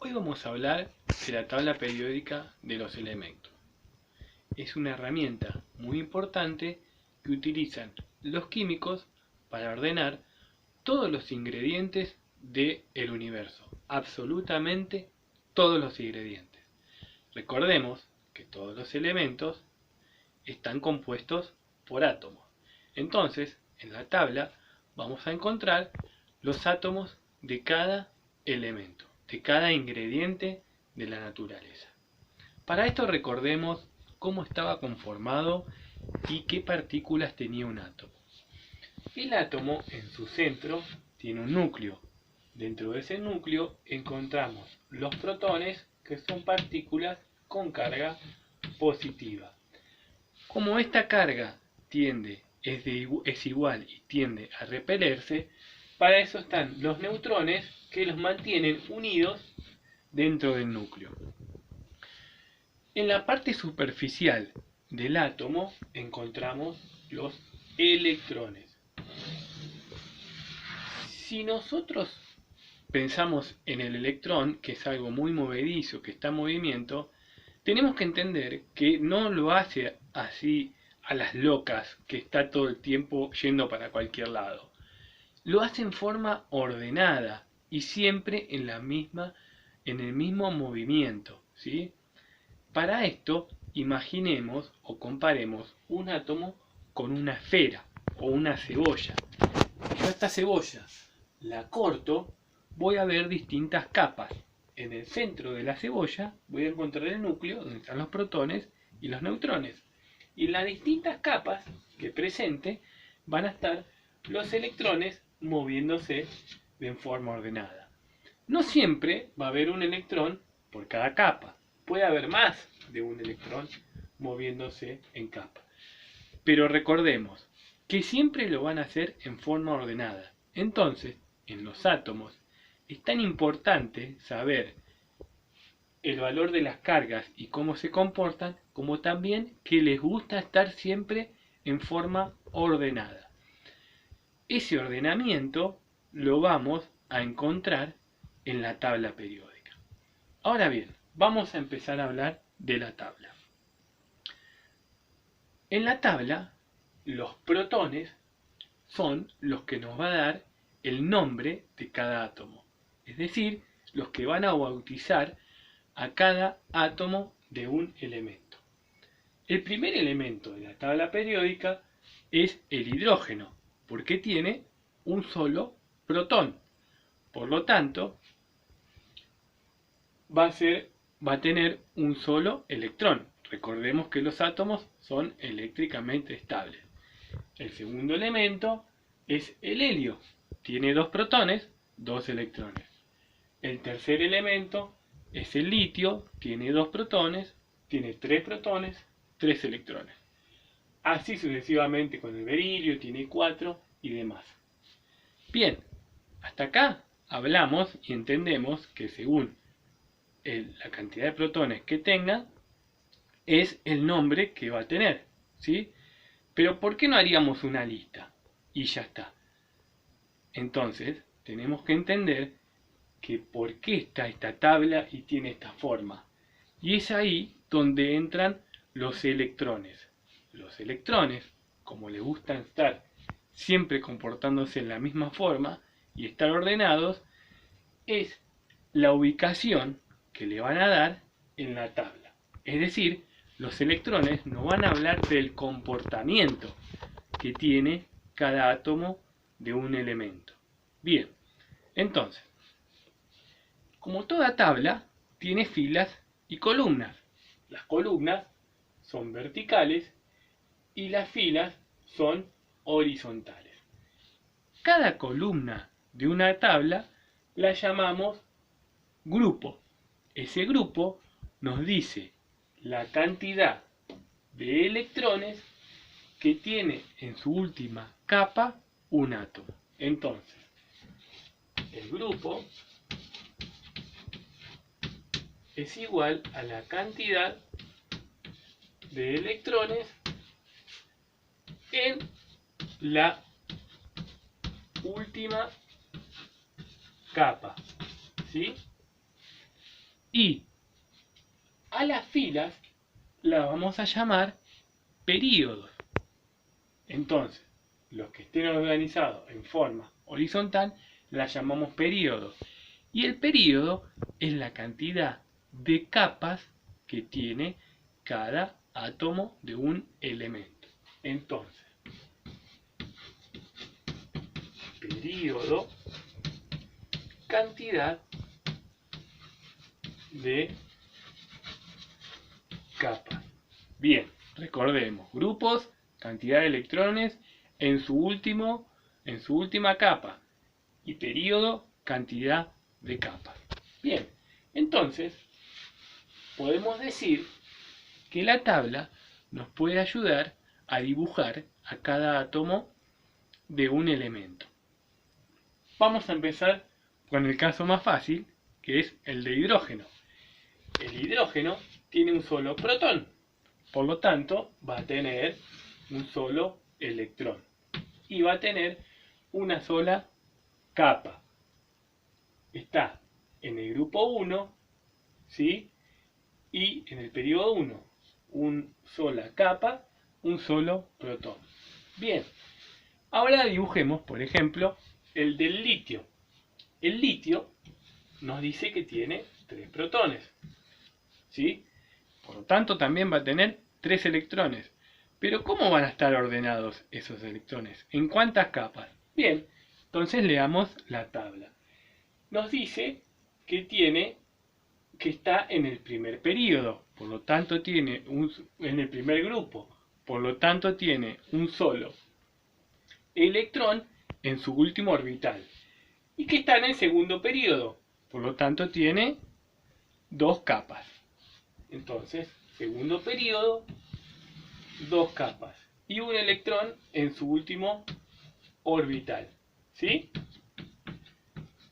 Hoy vamos a hablar de la tabla periódica de los elementos. Es una herramienta muy importante que utilizan los químicos para ordenar todos los ingredientes del universo. Absolutamente todos los ingredientes. Recordemos que todos los elementos están compuestos por átomos. Entonces, en la tabla vamos a encontrar los átomos de cada elemento, de cada ingrediente de la naturaleza. Para esto recordemos cómo estaba conformado y qué partículas tenía un átomo. El átomo en su centro tiene un núcleo. Dentro de ese núcleo encontramos los protones, que son partículas con carga positiva. Como esta carga es igual y tiende a repelerse, para eso están los neutrones, que los mantienen unidos dentro del núcleo. En la parte superficial del átomo encontramos los electrones. Si nosotros pensamos en el electrón, que es algo muy movedizo, que está en movimiento, tenemos que entender que no lo hace así a las locas, que está todo el tiempo yendo para cualquier lado. Lo hace en forma ordenada y siempre en el mismo movimiento, ¿sí? Para esto, imaginemos o comparemos un átomo con una esfera o una cebolla. Yo esta cebolla la corto, voy a ver distintas capas. En el centro de la cebolla voy a encontrar el núcleo, donde están los protones y los neutrones. Y en las distintas capas que presente van a estar los electrones moviéndose de forma ordenada. No siempre va a haber un electrón por cada capa. Puede haber más de un electrón moviéndose en capa. Pero recordemos que siempre lo van a hacer en forma ordenada. Entonces, en los átomos es tan importante saber el valor de las cargas y cómo se comportan, como también que les gusta estar siempre en forma ordenada. Ese ordenamiento lo vamos a encontrar en la tabla periódica. Ahora bien, vamos a empezar a hablar de la tabla. En la tabla, los protones son los que nos va a dar el nombre de cada átomo, es decir, los que van a bautizar a cada átomo de un elemento. El primer elemento de la tabla periódica es el hidrógeno, porque tiene un solo protón. Por lo tanto, va a tener un solo electrón. Recordemos que los átomos son eléctricamente estables. El segundo elemento es el helio. Tiene dos protones, dos electrones. El tercer elemento es el litio. Tiene dos protones, tiene tres protones, tres electrones. Así sucesivamente con el berilio, tiene 4 y demás. Bien, hasta acá hablamos y entendemos que según la cantidad de protones que tenga, es el nombre que va a tener, ¿sí? Pero ¿por qué no haríamos una lista? Y ya está. Entonces, tenemos que entender que por qué está esta tabla y tiene esta forma. Y es ahí donde entran los electrones. Los electrones, como les gusta estar siempre comportándose en la misma forma y estar ordenados, es la ubicación que le van a dar en la tabla. Es decir, los electrones nos van a hablar del comportamiento que tiene cada átomo de un elemento. Bien, entonces, como toda tabla, tiene filas y columnas. Las columnas son verticales y las filas son horizontales. Cada columna de una tabla la llamamos grupo. Ese grupo nos dice la cantidad de electrones que tiene en su última capa un átomo. Entonces, el grupo es igual a la cantidad de electrones en la última capa, ¿sí? Y a las filas las vamos a llamar períodos. Entonces, los que estén organizados en forma horizontal las llamamos períodos. Y el período es la cantidad de capas que tiene cada átomo de un elemento. Entonces, período, cantidad de capas. Bien, recordemos, grupos, cantidad de electrones en su última capa, y período, cantidad de capas. Bien, entonces podemos decir que la tabla nos puede ayudar a dibujar a cada átomo de un elemento. Vamos a empezar con el caso más fácil, que es el de hidrógeno. El hidrógeno tiene un solo protón, por lo tanto va a tener un solo electrón y va a tener una sola capa. Está en el grupo 1, ¿sí? Y en el periodo 1, una sola capa, un solo protón. Bien, ahora dibujemos, por ejemplo, el del litio. El litio nos dice que tiene 3 protones, ¿sí? Por lo tanto, también va a tener 3 electrones. Pero ¿cómo van a estar ordenados esos electrones? ¿En cuántas capas? Bien, entonces leamos la tabla. Nos dice que está en el primer período, por lo tanto tiene en el primer grupo, por lo tanto tiene un solo electrón en su último orbital, y que está en el segundo período, por lo tanto tiene 2 capas. Entonces, segundo período, 2 capas y un electrón en su último orbital, ¿sí?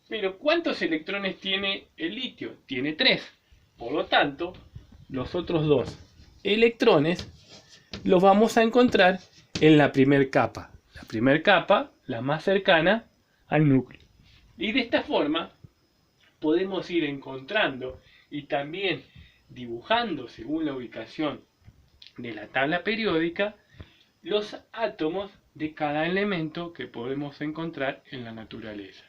Pero ¿cuántos electrones tiene el litio? Tiene 3. Por lo tanto, los otros 2 electrones los vamos a encontrar en la primera capa. La primera capa, la más cercana al núcleo. Y de esta forma podemos ir encontrando y también dibujando según la ubicación de la tabla periódica los átomos de cada elemento que podemos encontrar en la naturaleza.